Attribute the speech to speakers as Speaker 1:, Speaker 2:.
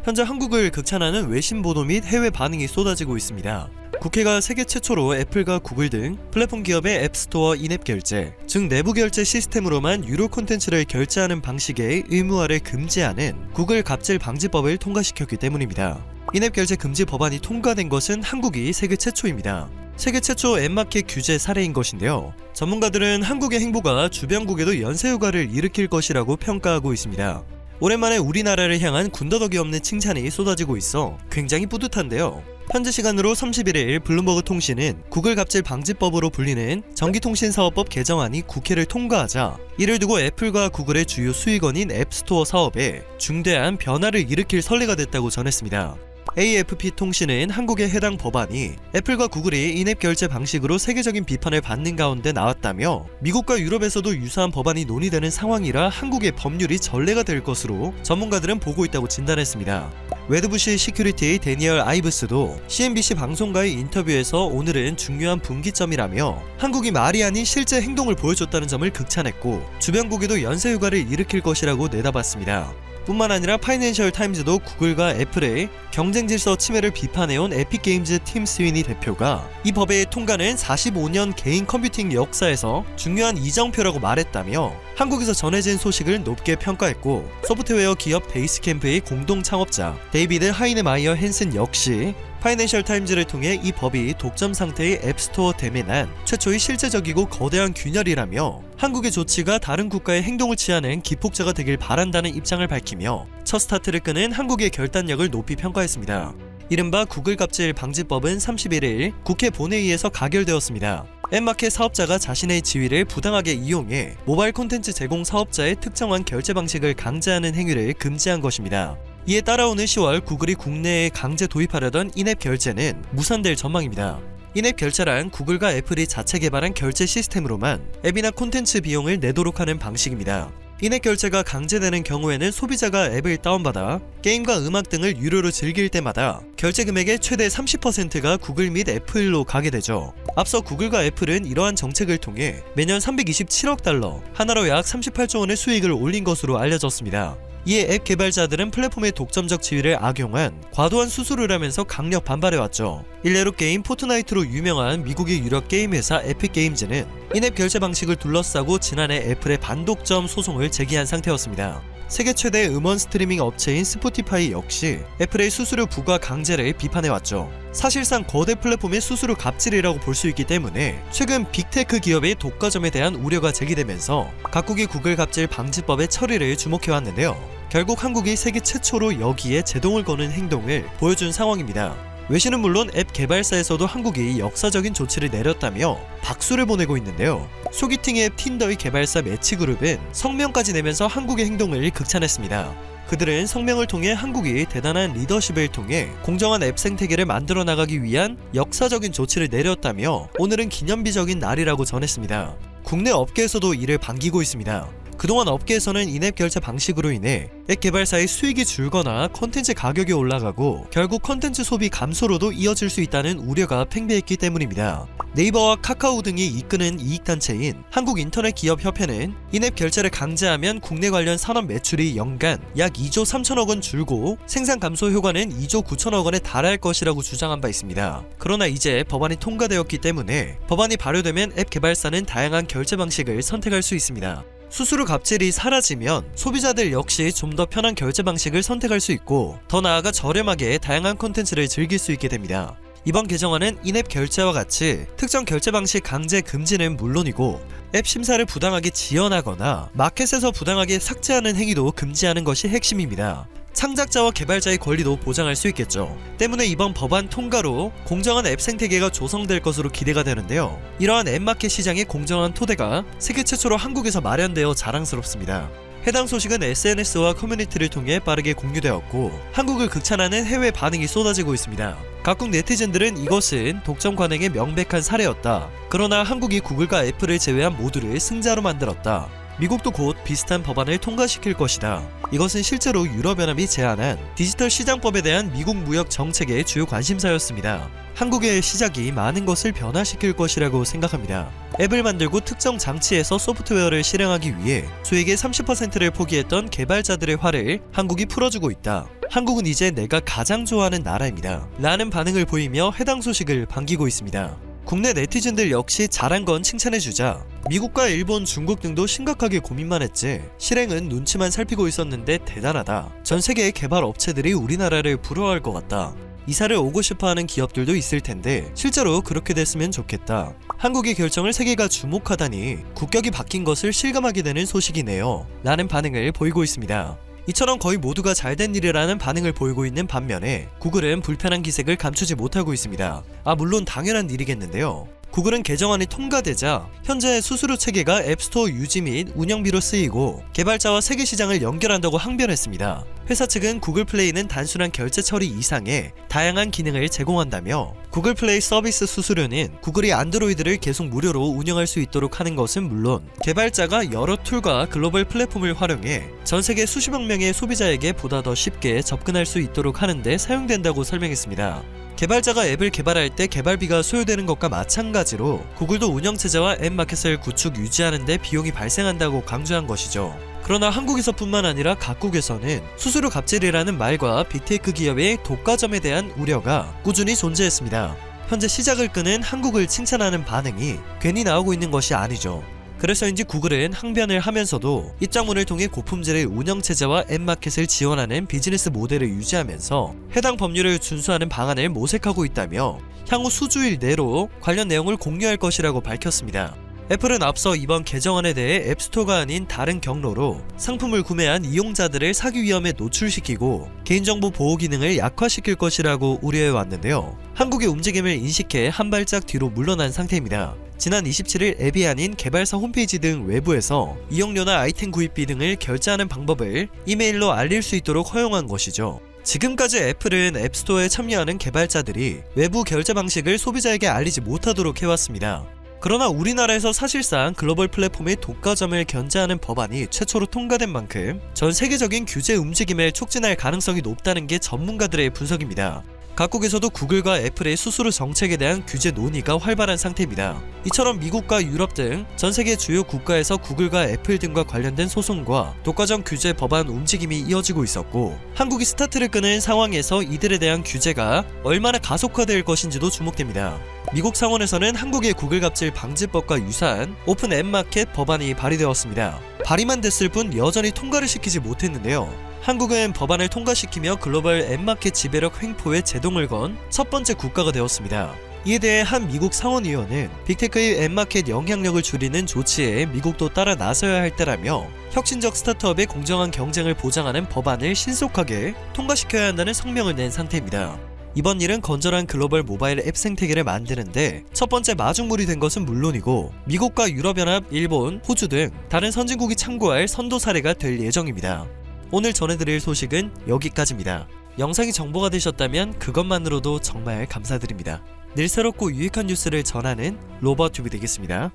Speaker 1: 현재 한국을 극찬하는 외신 보도 및 해외 반응이 쏟아지고 있습니다. 국회가 세계 최초로 애플과 구글 등 플랫폼 기업의 앱스토어 인앱 결제, 즉 내부 결제 시스템으로만 유료 콘텐츠를 결제하는 방식의 의무화를 금지하는 구글 갑질 방지법을 통과시켰기 때문입니다. 인앱 결제 금지 법안이 통과된 것은 한국이 세계 최초입니다. 세계 최초 앱마켓 규제 사례인 것인데요. 전문가들은 한국의 행보가 주변국에도 연쇄효과를 일으킬 것이라고 평가하고 있습니다. 오랜만에 우리나라를 향한 군더더기 없는 칭찬이 쏟아지고 있어 굉장히 뿌듯한데요. 현지 시간으로 31일 블룸버그 통신은 구글 갑질 방지법으로 불리는 전기통신사업법 개정안이 국회를 통과하자 이를 두고 애플과 구글의 주요 수익원인 앱스토어 사업에 중대한 변화를 일으킬 선례가 됐다고 전했습니다. AFP 통신은 한국의 해당 법안이 애플과 구글이 인앱 결제 방식으로 세계적인 비판을 받는 가운데 나왔다며 미국과 유럽에서도 유사한 법안이 논의되는 상황이라 한국의 법률이 전례가 될 것으로 전문가들은 보고 있다고 진단했습니다. 웨드부시 시큐리티의 데니얼 아이브스도 CNBC 방송과의 인터뷰에서 오늘은 중요한 분기점이라며 한국이 말이 아닌 실제 행동을 보여줬다는 점을 극찬했고 주변국에도 연쇄효과를 일으킬 것이라고 내다봤습니다. 뿐만 아니라 파이낸셜 타임즈도 구글과 애플의 경쟁 질서 침해를 비판해온 에픽게임즈 팀 스위니 대표가 이 법의 통과는 45년 개인 컴퓨팅 역사에서 중요한 이정표라고 말했다며 한국에서 전해진 소식을 높게 평가했고 소프트웨어 기업 베이스캠프의 공동 창업자 데이비드 하이네마이어 헨슨 역시 파이낸셜 타임즈를 통해 이 법이 독점 상태의 앱스토어 댐에 난 최초의 실제적이고 거대한 균열이라며 한국의 조치가 다른 국가의 행동을 취하는 기폭제가 되길 바란다는 입장을 밝히며 첫 스타트를 끄는 한국의 결단력을 높이 평가했습니다. 이른바 구글 갑질 방지법은 31일 국회 본회의에서 가결되었습니다. 앱마켓 사업자가 자신의 지위를 부당하게 이용해 모바일 콘텐츠 제공 사업자의 특정한 결제 방식을 강제하는 행위를 금지한 것입니다. 이에 따라오는 10월 구글이 국내에 강제 도입하려던 인앱 결제는 무산될 전망입니다. 인앱 결제란 구글과 애플이 자체 개발한 결제 시스템으로만 앱이나 콘텐츠 비용을 내도록 하는 방식입니다. 인앱 결제가 강제되는 경우에는 소비자가 앱을 다운받아 게임과 음악 등을 유료로 즐길 때마다 결제 금액의 최대 30%가 구글 및 애플로 가게 되죠. 앞서 구글과 애플은 이러한 정책을 통해 매년 327억 달러, 하나로 약 38조 원의 수익을 올린 것으로 알려졌습니다. 이에 앱 개발자들은 플랫폼의 독점적 지위를 악용한 과도한 수수료를 하면서 강력 반발해왔죠. 일례로 게임 포트나이트로 유명한 미국의 유력 게임 회사 에픽게임즈는 인앱 결제 방식을 둘러싸고 지난해 애플의 반독점 소송을 제기한 상태였습니다. 세계 최대 음원 스트리밍 업체인 스포티파이 역시 애플의 수수료 부과 강제를 비판해왔죠. 사실상 거대 플랫폼의 수수료 갑질이라고 볼 수 있기 때문에 최근 빅테크 기업의 독과점에 대한 우려가 제기되면서 각국이 구글 갑질 방지법의 처리를 주목해왔는데요. 결국 한국이 세계 최초로 여기에 제동을 거는 행동을 보여준 상황입니다. 외신은 물론 앱 개발사에서도 한국이 역사적인 조치를 내렸다며 박수를 보내고 있는데요. 소개팅 앱 틴더의 개발사 매치그룹은 성명까지 내면서 한국의 행동을 극찬했습니다. 그들은 성명을 통해 한국이 대단한 리더십을 통해 공정한 앱 생태계를 만들어 나가기 위한 역사적인 조치를 내렸다며 오늘은 기념비적인 날이라고 전했습니다. 국내 업계에서도 이를 반기고 있습니다. 그동안 업계에서는 인앱 결제 방식으로 인해 앱 개발사의 수익이 줄거나 컨텐츠 가격이 올라가고 결국 컨텐츠 소비 감소로도 이어질 수 있다는 우려가 팽배했기 때문입니다. 네이버와 카카오 등이 이끄는 이익단체인 한국인터넷기업협회는 인앱 결제를 강제하면 국내 관련 산업 매출이 연간 약 2조 3천억 원 줄고 생산 감소 효과는 2조 9천억 원에 달할 것이라고 주장한 바 있습니다. 그러나 이제 법안이 통과되었기 때문에 법안이 발효되면 앱 개발사는 다양한 결제 방식을 선택할 수 있습니다. 수수료 갑질이 사라지면 소비자들 역시 좀 더 편한 결제 방식을 선택할 수 있고 더 나아가 저렴하게 다양한 콘텐츠를 즐길 수 있게 됩니다. 이번 개정안은 인앱 결제와 같이 특정 결제 방식 강제 금지는 물론이고 앱 심사를 부당하게 지연하거나 마켓에서 부당하게 삭제하는 행위도 금지하는 것이 핵심입니다. 창작자와 개발자의 권리도 보장할 수 있겠죠. 때문에 이번 법안 통과로 공정한 앱 생태계가 조성될 것으로 기대가 되는데요. 이러한 앱마켓 시장의 공정한 토대가 세계 최초로 한국에서 마련되어 자랑스럽습니다. 해당 소식은 SNS와 커뮤니티를 통해 빠르게 공유되었고 한국을 극찬하는 해외 반응이 쏟아지고 있습니다. 각국 네티즌들은 이것은 독점 관행의 명백한 사례였다. 그러나 한국이 구글과 애플을 제외한 모두를 승자로 만들었다. 미국도 곧 비슷한 법안을 통과시킬 것이다. 이것은 실제로 유럽연합이 제안한 디지털 시장법에 대한 미국 무역 정책의 주요 관심사였습니다. 한국의 시작이 많은 것을 변화시킬 것이라고 생각합니다. 앱을 만들고 특정 장치에서 소프트웨어를 실행하기 위해 수익의 30%를 포기했던 개발자들의 화를 한국이 풀어주고 있다. 한국은 이제 내가 가장 좋아하는 나라입니다. 라는 반응을 보이며 해당 소식을 반기고 있습니다. 국내 네티즌들 역시 잘한 건 칭찬해주자 미국과 일본, 중국 등도 심각하게 고민만 했지 실행은 눈치만 살피고 있었는데 대단하다. 전 세계의 개발 업체들이 우리나라를 부러워할 것 같다. 이사를 오고 싶어하는 기업들도 있을 텐데 실제로 그렇게 됐으면 좋겠다. 한국의 결정을 세계가 주목하다니 국격이 바뀐 것을 실감하게 되는 소식이네요. 라는 반응을 보이고 있습니다. 이처럼 거의 모두가 잘된 일이라는 반응을 보이고 있는 반면에 구글은 불편한 기색을 감추지 못하고 있습니다. 물론 당연한 일이겠는데요. 구글은 개정안이 통과되자 현재 수수료 체계가 앱스토어 유지 및 운영비로 쓰이고 개발자와 세계 시장을 연결한다고 항변했습니다. 회사 측은 구글 플레이는 단순한 결제 처리 이상의 다양한 기능을 제공한다며 구글 플레이 서비스 수수료는 구글이 안드로이드를 계속 무료로 운영할 수 있도록 하는 것은 물론 개발자가 여러 툴과 글로벌 플랫폼을 활용해 전 세계 수십억 명의 소비자에게 보다 더 쉽게 접근할 수 있도록 하는 데 사용된다고 설명했습니다. 개발자가 앱을 개발할 때 개발비가 소요되는 것과 마찬가지로 구글도 운영체제와 앱 마켓을 구축 유지하는 데 비용이 발생한다고 강조한 것이죠. 그러나 한국에서뿐만 아니라 각국에서는 수수료 갑질이라는 말과 빅테크 기업의 독과점에 대한 우려가 꾸준히 존재했습니다. 현재 시작을 끄는 한국을 칭찬하는 반응이 괜히 나오고 있는 것이 아니죠. 그래서인지 구글은 항변을 하면서도 입장문을 통해 고품질의 운영체제와 앱마켓을 지원하는 비즈니스 모델을 유지하면서 해당 법률을 준수하는 방안을 모색하고 있다며 향후 수주일 내로 관련 내용을 공유할 것이라고 밝혔습니다. 애플은 앞서 이번 개정안에 대해 앱스토어가 아닌 다른 경로로 상품을 구매한 이용자들을 사기 위험에 노출시키고 개인정보 보호 기능을 약화시킬 것이라고 우려해왔는데요. 한국의 움직임을 인식해 한 발짝 뒤로 물러난 상태입니다. 지난 27일 앱이 아닌 개발사 홈페이지 등 외부에서 이용료나 아이템 구입비 등을 결제하는 방법을 이메일로 알릴 수 있도록 허용한 것이죠. 지금까지 애플은 앱스토어에 참여하는 개발자들이 외부 결제 방식을 소비자에게 알리지 못하도록 해왔습니다. 그러나 우리나라에서 사실상 글로벌 플랫폼의 독과점을 견제하는 법안이 최초로 통과된 만큼 전 세계적인 규제 움직임을 촉진할 가능성이 높다는 게 전문가들의 분석입니다. 각국에서도 구글과 애플의 수수료 정책에 대한 규제 논의가 활발한 상태입니다. 이처럼 미국과 유럽 등 전 세계 주요 국가에서 구글과 애플 등과 관련된 소송과 독과점 규제 법안 움직임이 이어지고 있었고 한국이 스타트를 끄는 상황에서 이들에 대한 규제가 얼마나 가속화될 것인지도 주목됩니다. 미국 상원에서는 한국의 구글 갑질 방지법과 유사한 오픈 앱 마켓 법안이 발의되었습니다. 발의만 됐을 뿐 여전히 통과를 시키지 못했는데요. 한국은 법안을 통과시키며 글로벌 앱마켓 지배력 횡포에 제동을 건 첫 번째 국가가 되었습니다. 이에 대해 한 미국 상원의원은 빅테크의 앱마켓 영향력을 줄이는 조치에 미국도 따라 나서야 할 때라며 혁신적 스타트업의 공정한 경쟁을 보장하는 법안을 신속하게 통과시켜야 한다는 성명을 낸 상태입니다. 이번 일은 건전한 글로벌 모바일 앱 생태계를 만드는데 첫 번째 마중물이 된 것은 물론이고 미국과 유럽연합, 일본, 호주 등 다른 선진국이 참고할 선도 사례가 될 예정입니다. 오늘 전해드릴 소식은 여기까지입니다. 영상이 정보가 되셨다면 그것만으로도 정말 감사드립니다. 늘 새롭고 유익한 뉴스를 전하는 로버튜브 되겠습니다.